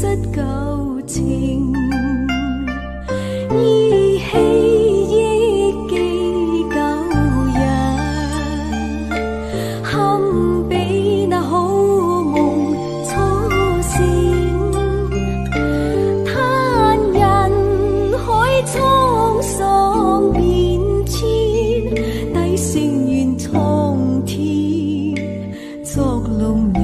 失舊情，依稀憶記舊日，堪比那好夢初醒，嘆人海滄桑變遷，低聲願蒼天作弄人。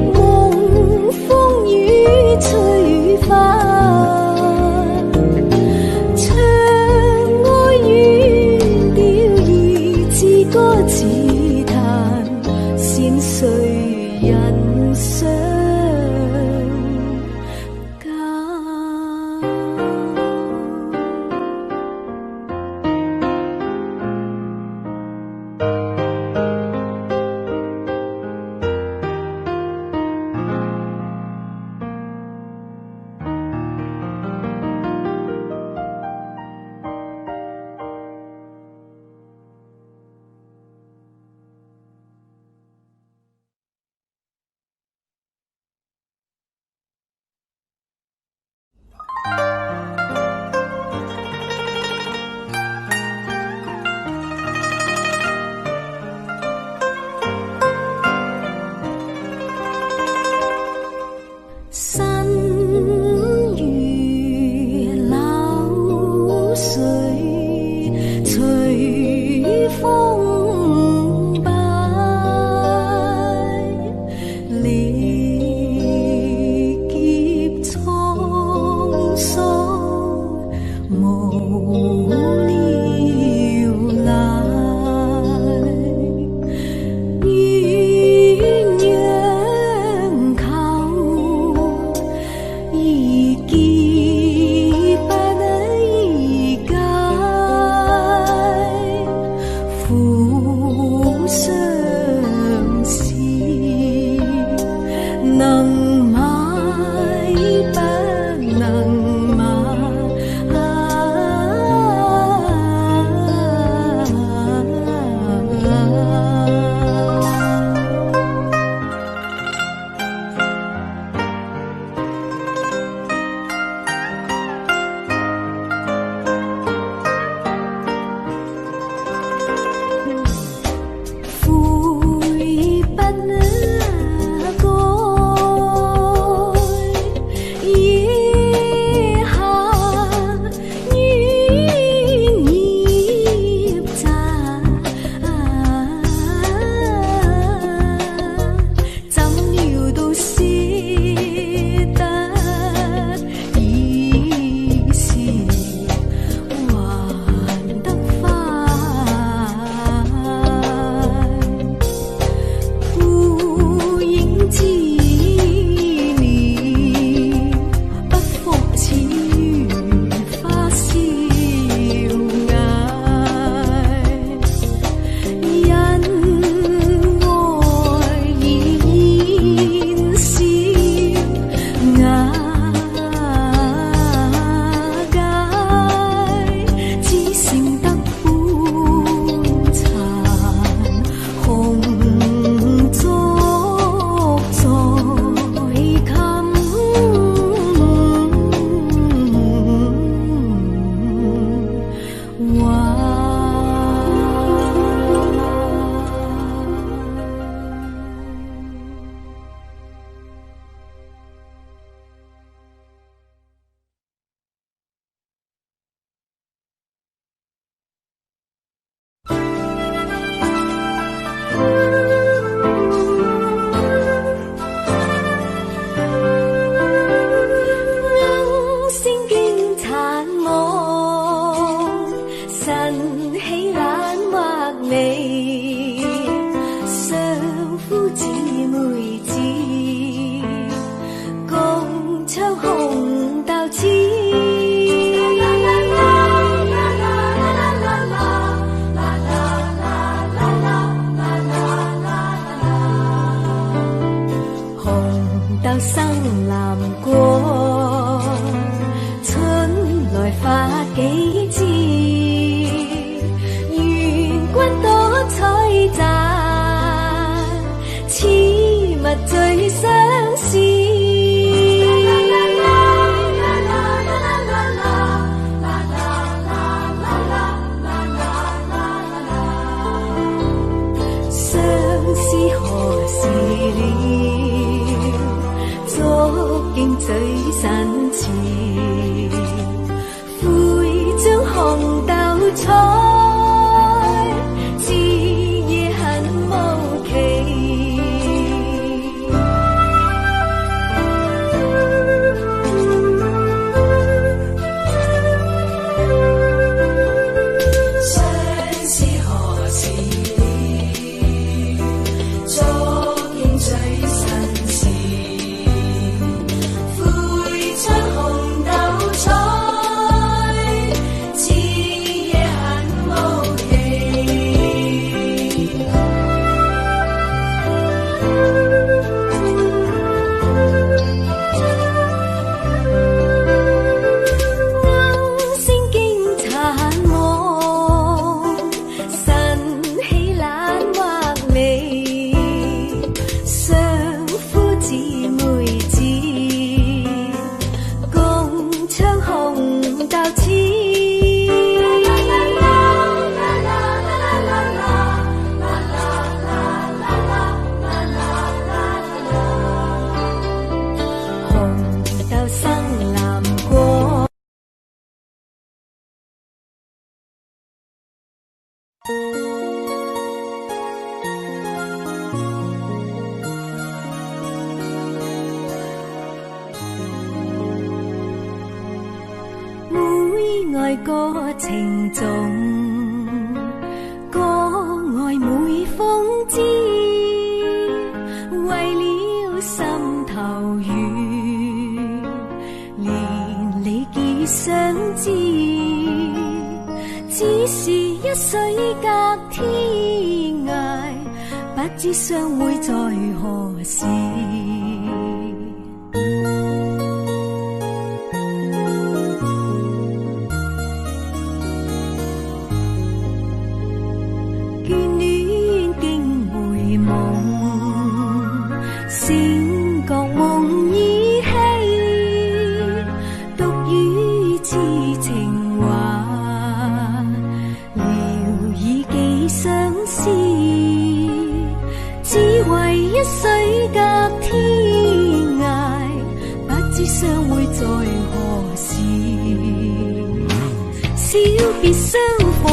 夢風雨吹花，窗外遠調兒之歌自彈，線誰人相間？個情種，個愛每風知，為了心頭雨，連理結相知，只是一水隔天涯，不知相會在何時。相會在何時？小別相逢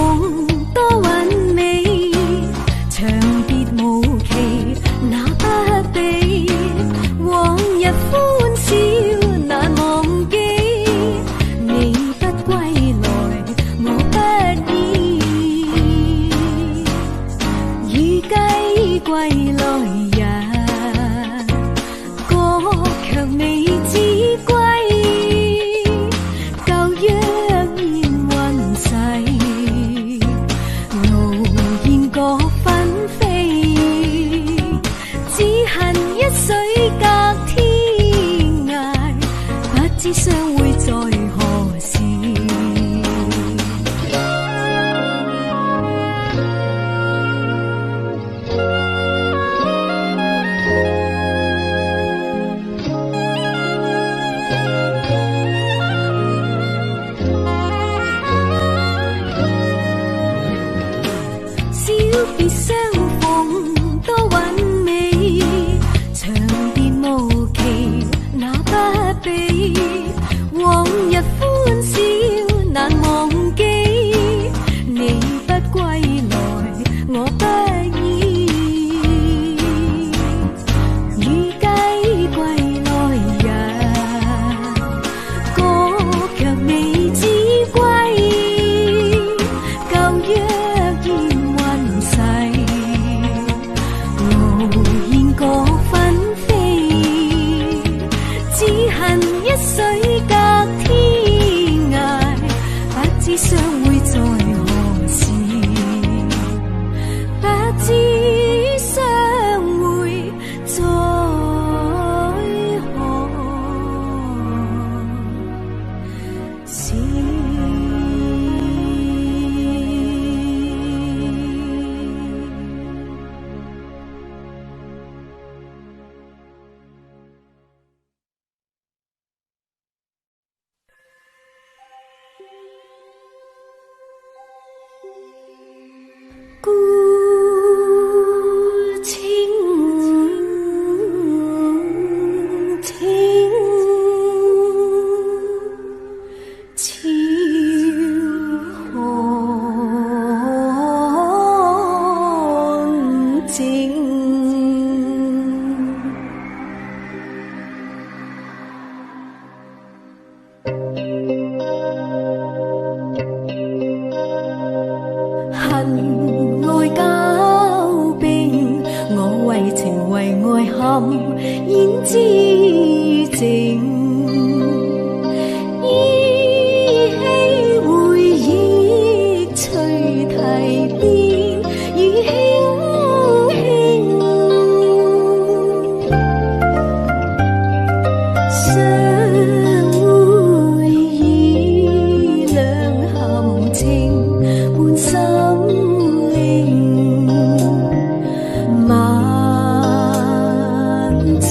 多韻味，長別無期那不比。往日歡笑難忘記，你不歸來我不依。與雞歸來日，歌卻未知。相會在何時？小別相逢多韻味，長別無期那不比。往日歡笑難忘記，你不歸來我不依。與雞歸來日，歌卻未知歸。舊約現雲逝，無言各紛飛，只恨一水隔。相會在何時？不知相會在何時。孤清清，悄看靜。為憾焉知靜，依稀回憶隨堤邊，已輕輕相會已兩含情伴心靈。中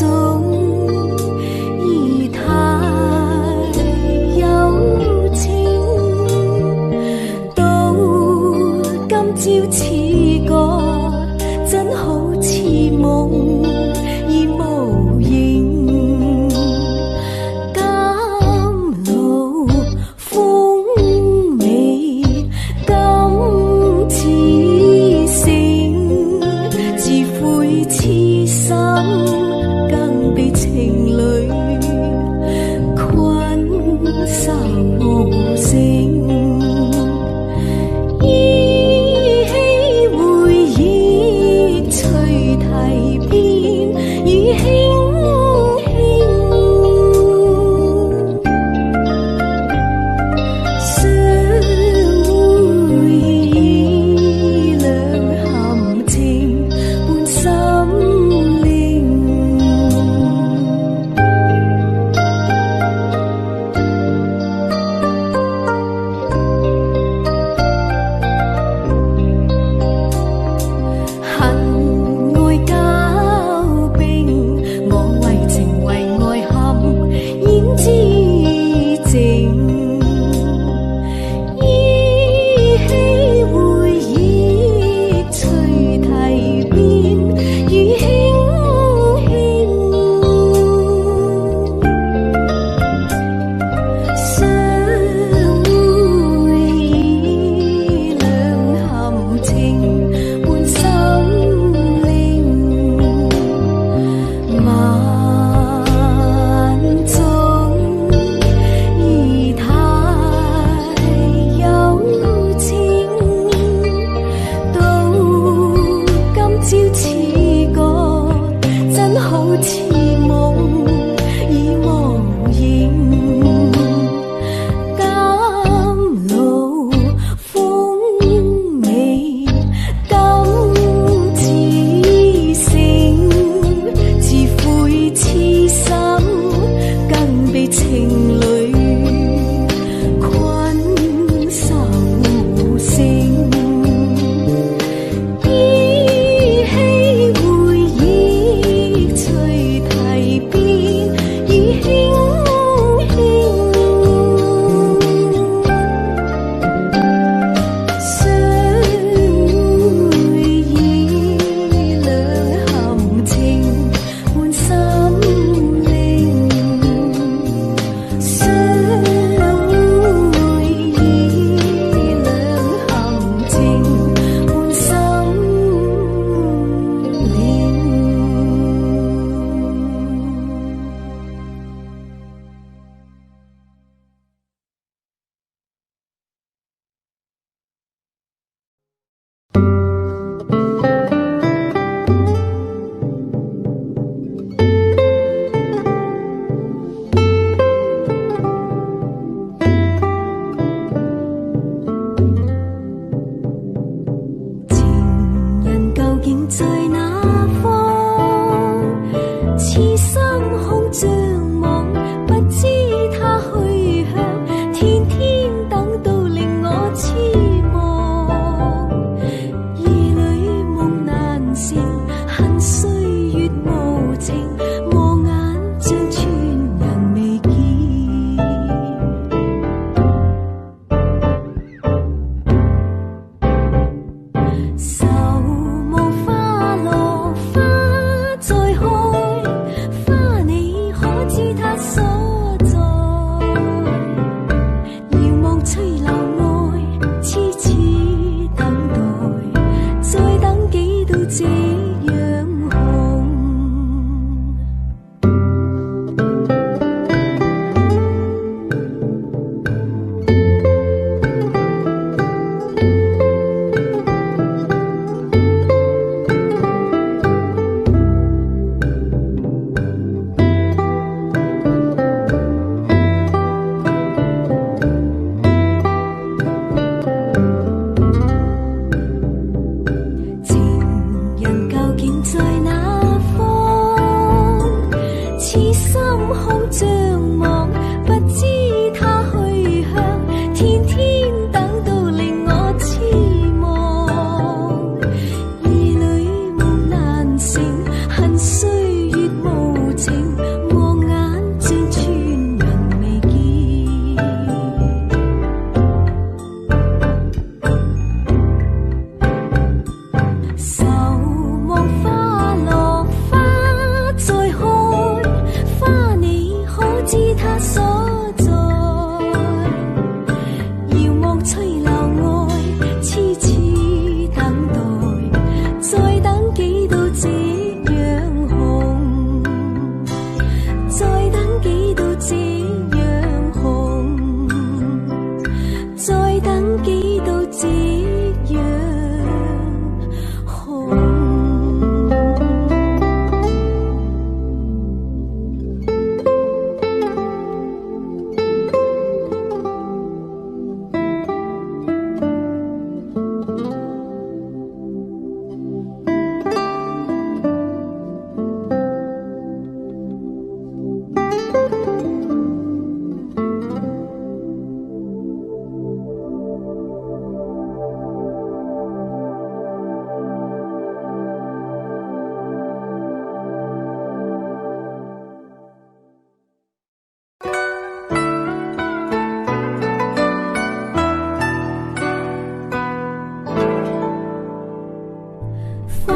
纷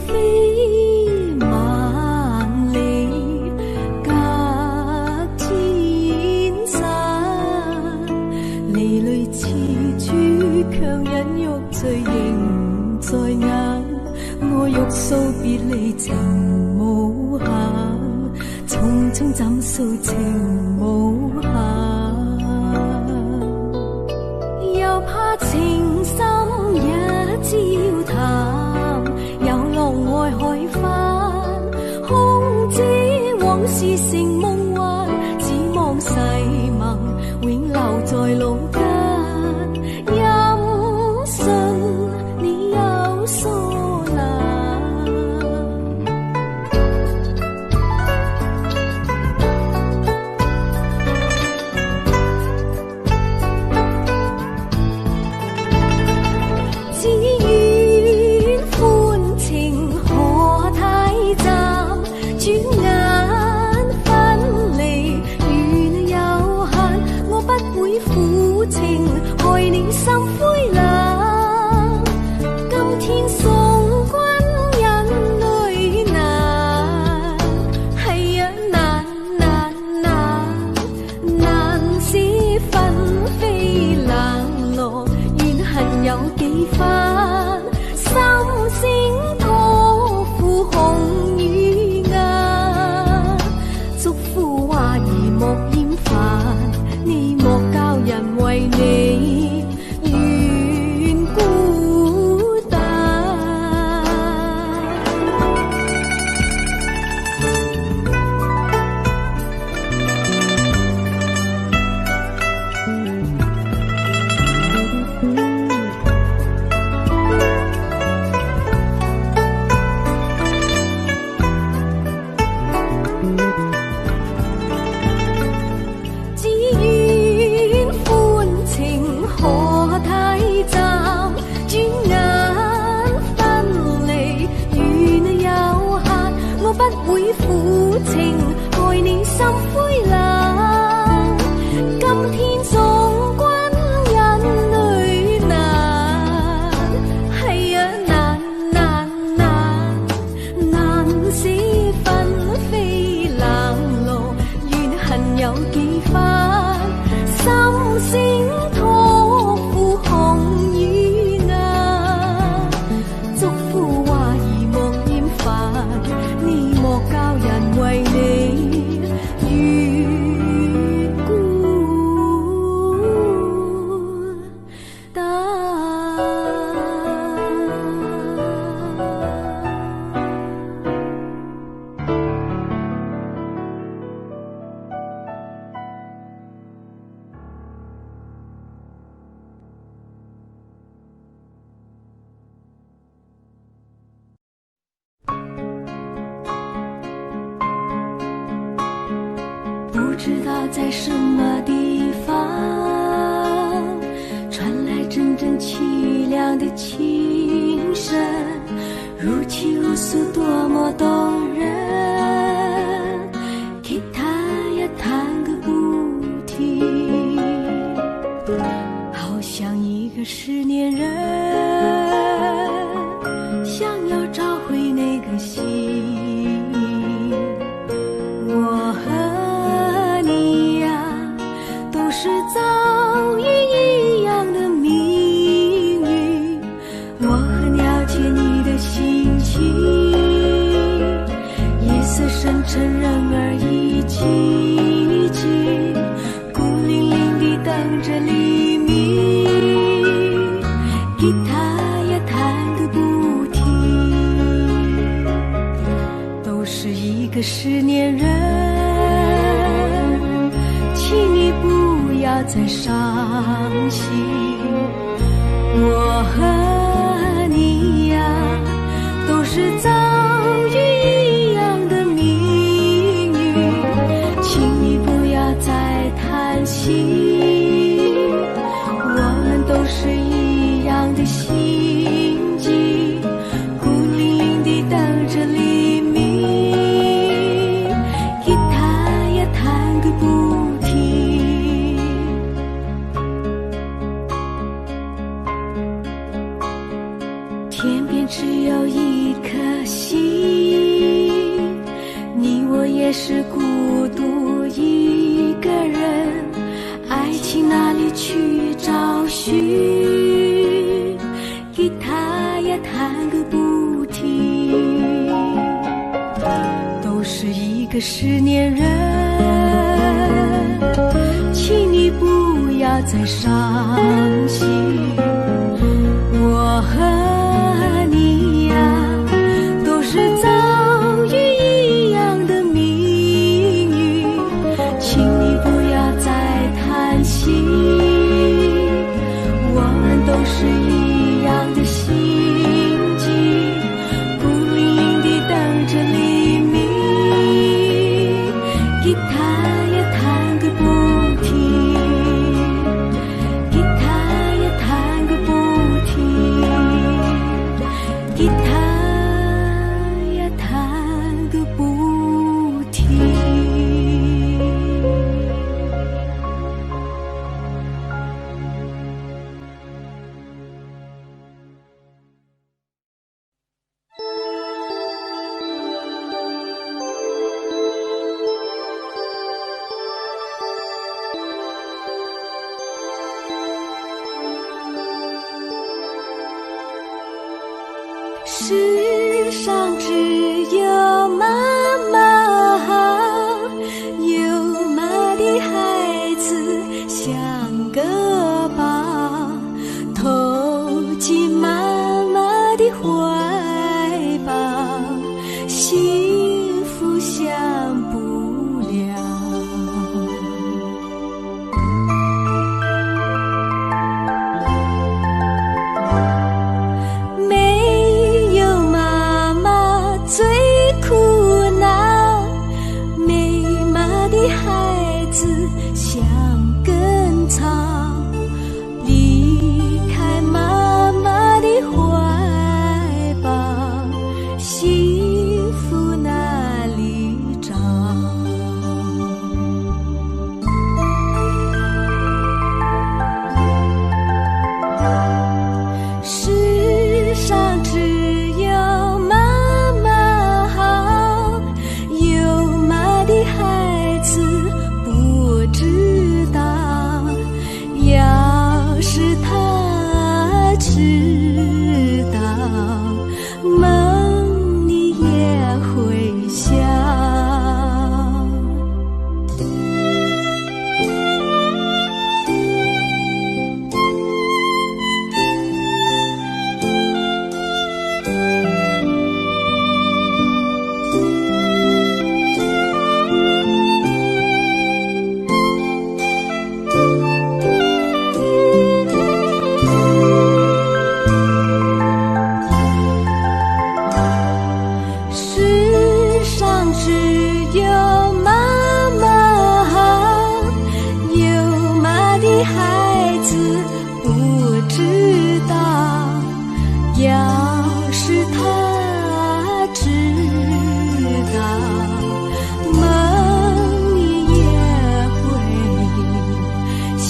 飞萬里，隔千山，離淚似珠強忍欲醉仍在眼，我欲訴別離情無限，匆匆怎訴情無限，又怕情深一朝淡，有浪愛海翻，空知往事成夢幻，只望誓盟永留在腦間，任信你有所難，只願歡情可太暫，轉眼分離緣有限，我不會負情害你心灰冷，今天送君忍淚難，係啊難難難，難捨紛飛冷落，怨恨有幾番，心聲託付紅與顏，囑咐話兒莫厭煩，你莫教人為你願孤單。只願歡情可太暫，轉眼分離緣有限，我不會負情害你心灰冷，今天送君忍淚難，係啊難難難，難捨紛飛冷落，怨恨有幾番，心聲託付紅與顏，囑咐話兒莫厭煩，你莫教人為你願孤單。不知道在什麼地方，傳來陣陣淒涼的琴聲，如泣如訴，多麼動人，吉他也彈個不停，好像一個失戀人，想要找回那個心。我和你呀，都是遭遇一樣的命運，我很了解你的心情，夜色深沉，人兒已寂靜，孤零零地等着黎明，吉他也彈個不停，都是一個失戀人，請你不要再傷心，我和你呀，都是遭遇一樣的命運，請你不要再嘆息，我們都是一樣的心境，孤零零地等着黎明，吉他也彈個不停。有一颗心，你我也是孤独一个人，爱情哪里去找寻？吉他也弹个不停，都是一个失恋人，请你不要再伤心。我和你呀，都是遭遇一样的命运，请你不要再叹息，我们都是一样的心境，孤零零地等着黎明。吉他也弹个不停，吉他也弹个不停，吉他也弹个不停。世上只有妈妈好，有妈的孩子像个宝，投进妈妈的怀抱，幸福享不了。最苦恼，没妈的孩子像根草，离开妈妈的怀抱，幸福哪里找？世上只有不知道，要是他知道，梦里也会笑。世上只有妈妈好，有妈的孩子不知道，要是他知道，梦里也会笑。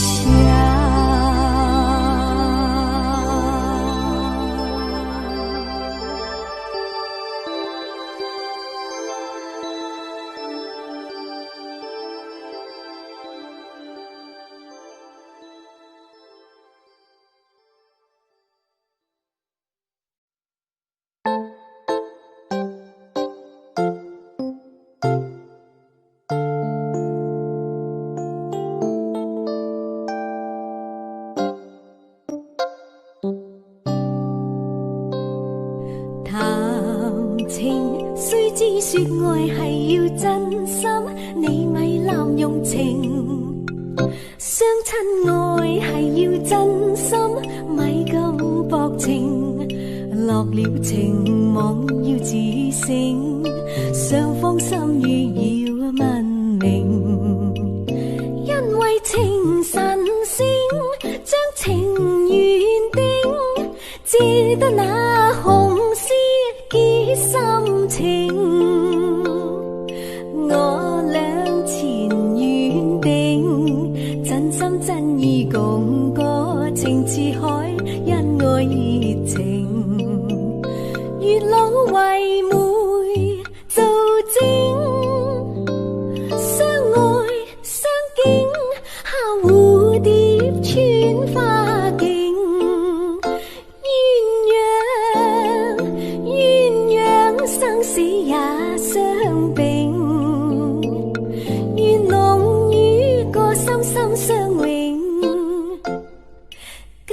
談情雖知說愛係要真心，你咪濫用情；相親愛係要真心，咪咁薄情。落了情網要自省，雙方心意要問明。因為情神聖，將情緣定，只得那紅絲結心情。我倆前緣定，真心真意共過，情似海，因愛熱情。月老为媒做证，相爱相敬，下蝴蝶穿花径，鸳鸯生死也相并，願龍與歌心心相永，今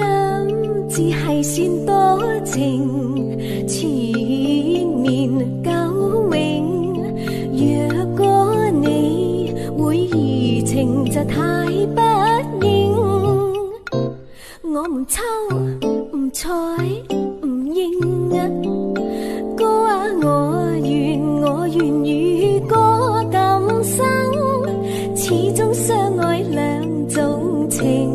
只係算多情，纏綿久永。若果你會移情就太不應，我們抽唔睬唔應啊，歌啊我願與歌今生，始終相愛兩種情。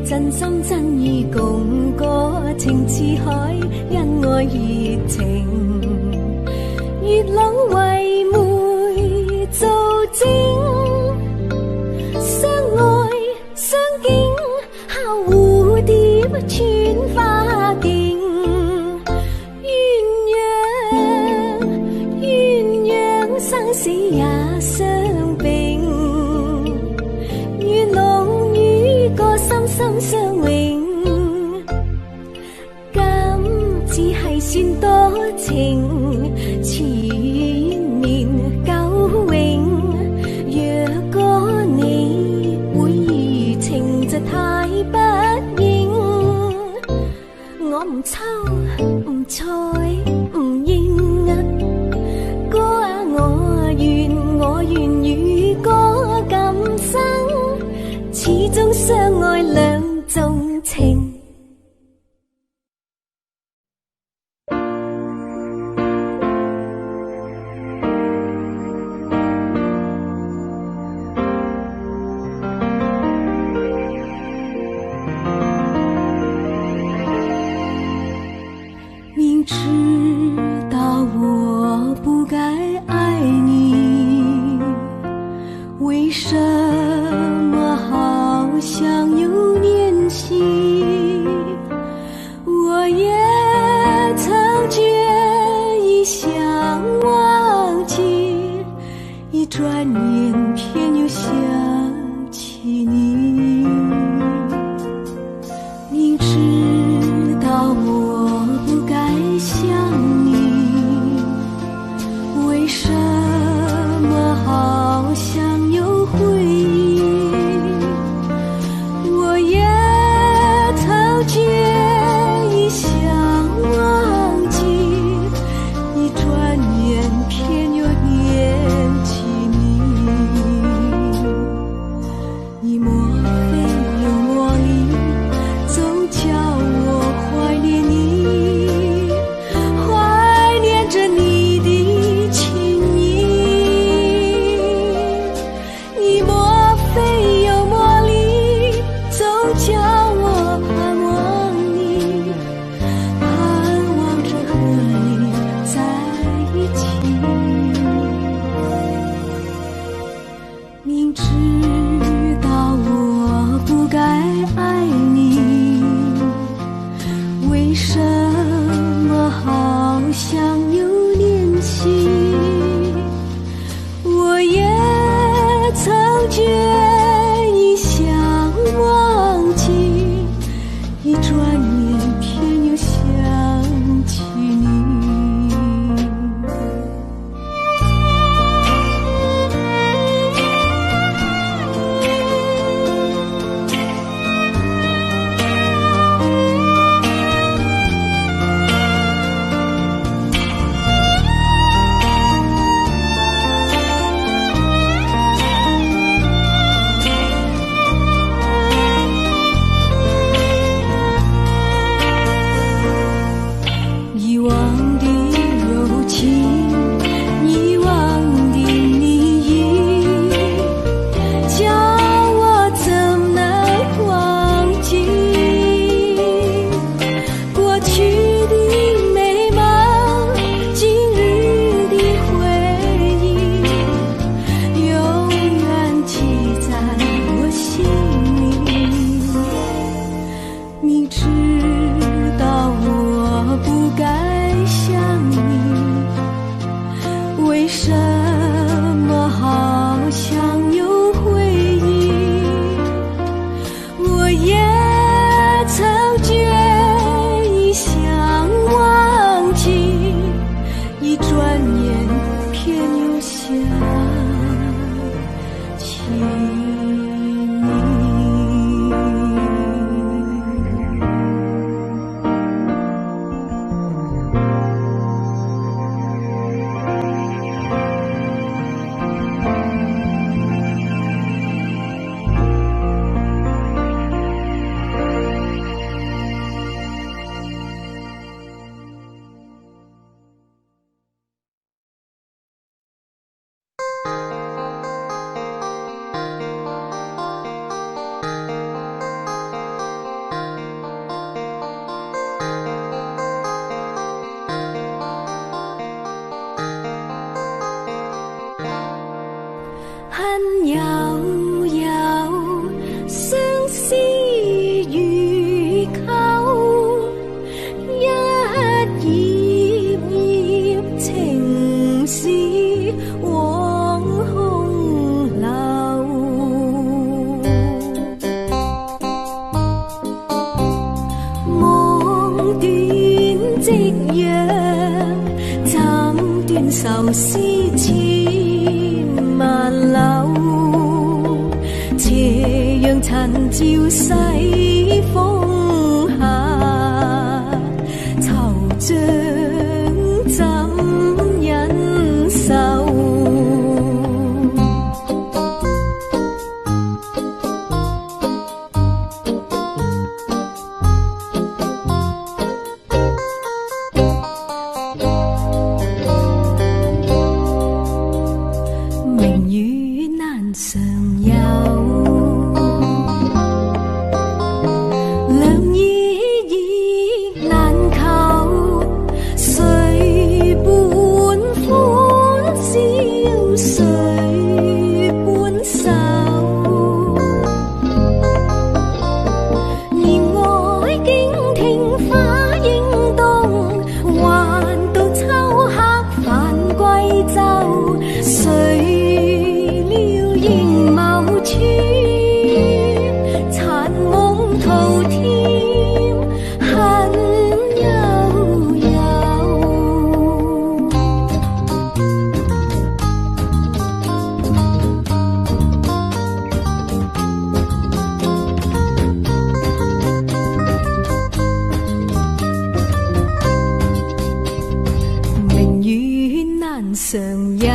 真心真意共歌，情似海，因愛熱情。月老為媒做證，相愛相敬，下蝴蝶穿花徑。鸳鸯生死也相並，願龍與歌心心相永。今只係算多情，纏綿久永。若果你會移情就太不應，我唔抽唔睬唔應啊，歌啊我願與歌今生，始終相愛兩種情。明知道我不该爱你，为什么好像有念起？我也曾决意想忘记，一转眼偏又想起你。明知道我不该想你，为什么好像有回忆？我也曾决意想忘记，一转眼偏又念起你。你莫非有魔力，总叫我怀念你，怀念着你的情意。你莫非有魔力，总叫我盼望你，盼望着和你在一起。明知道我不该爱你，为什么好像有念起？我也曾决意想忘记，一转眼偏又想起你。恨悠悠，相思如钩，一頁頁情史往空流。望斷夕陽，斬斷愁絲千萬縷，斜陽殘照西風下，惆悵怎忍受？明與難常有，良醫亦難求，誰伴歡笑，誰伴愁？檐外驚聽花應動，還到秋黑返歸舟，誰料應某處殘夢途添恨悠悠。明與難常有，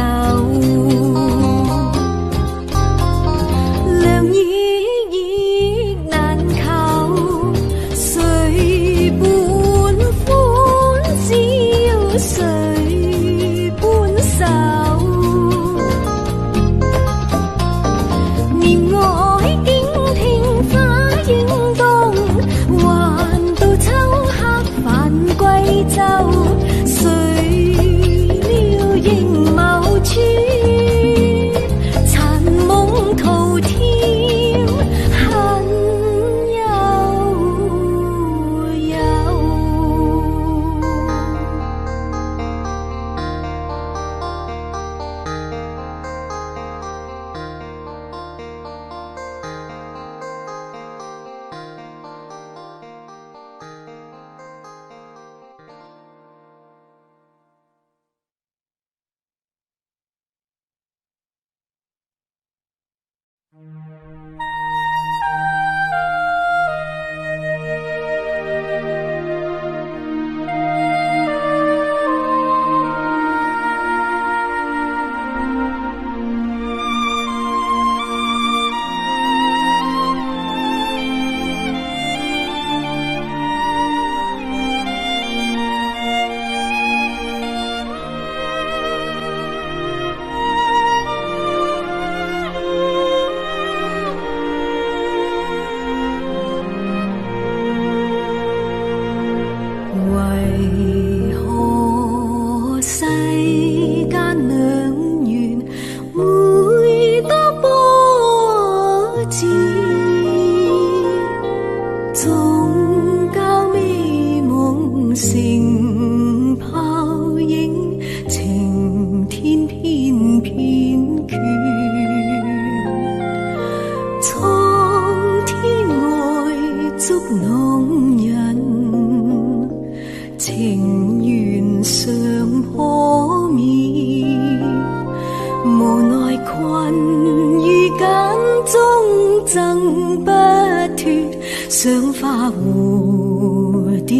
挣不脱，想化蝴蝶，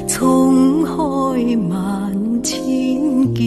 冲开万千结。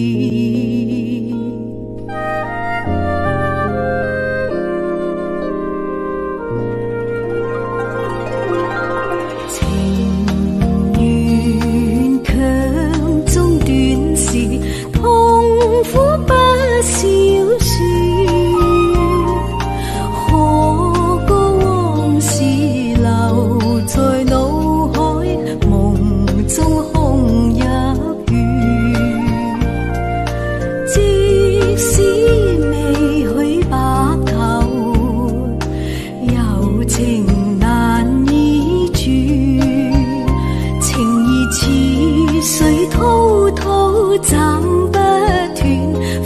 斩不斷，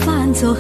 翻作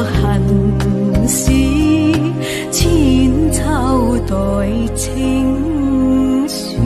恨事，千秋代情書。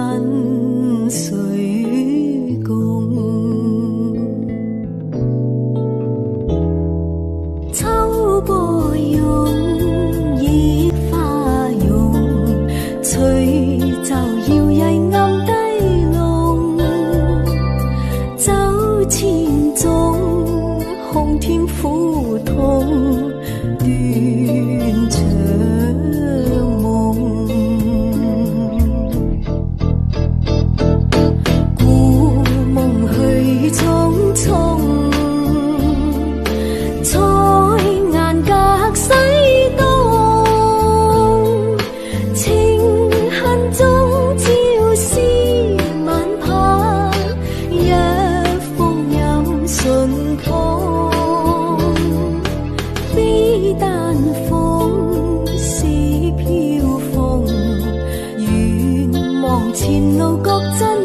問誰共？秋波湧，熱花湧，隨就搖曳暗低籠。走千種，空添苦痛，斷腸夢。故夢去匆匆，彩顏隔西東。情恨中朝思晚拍，一封飲信通。非但風是飄風，願望前路各真。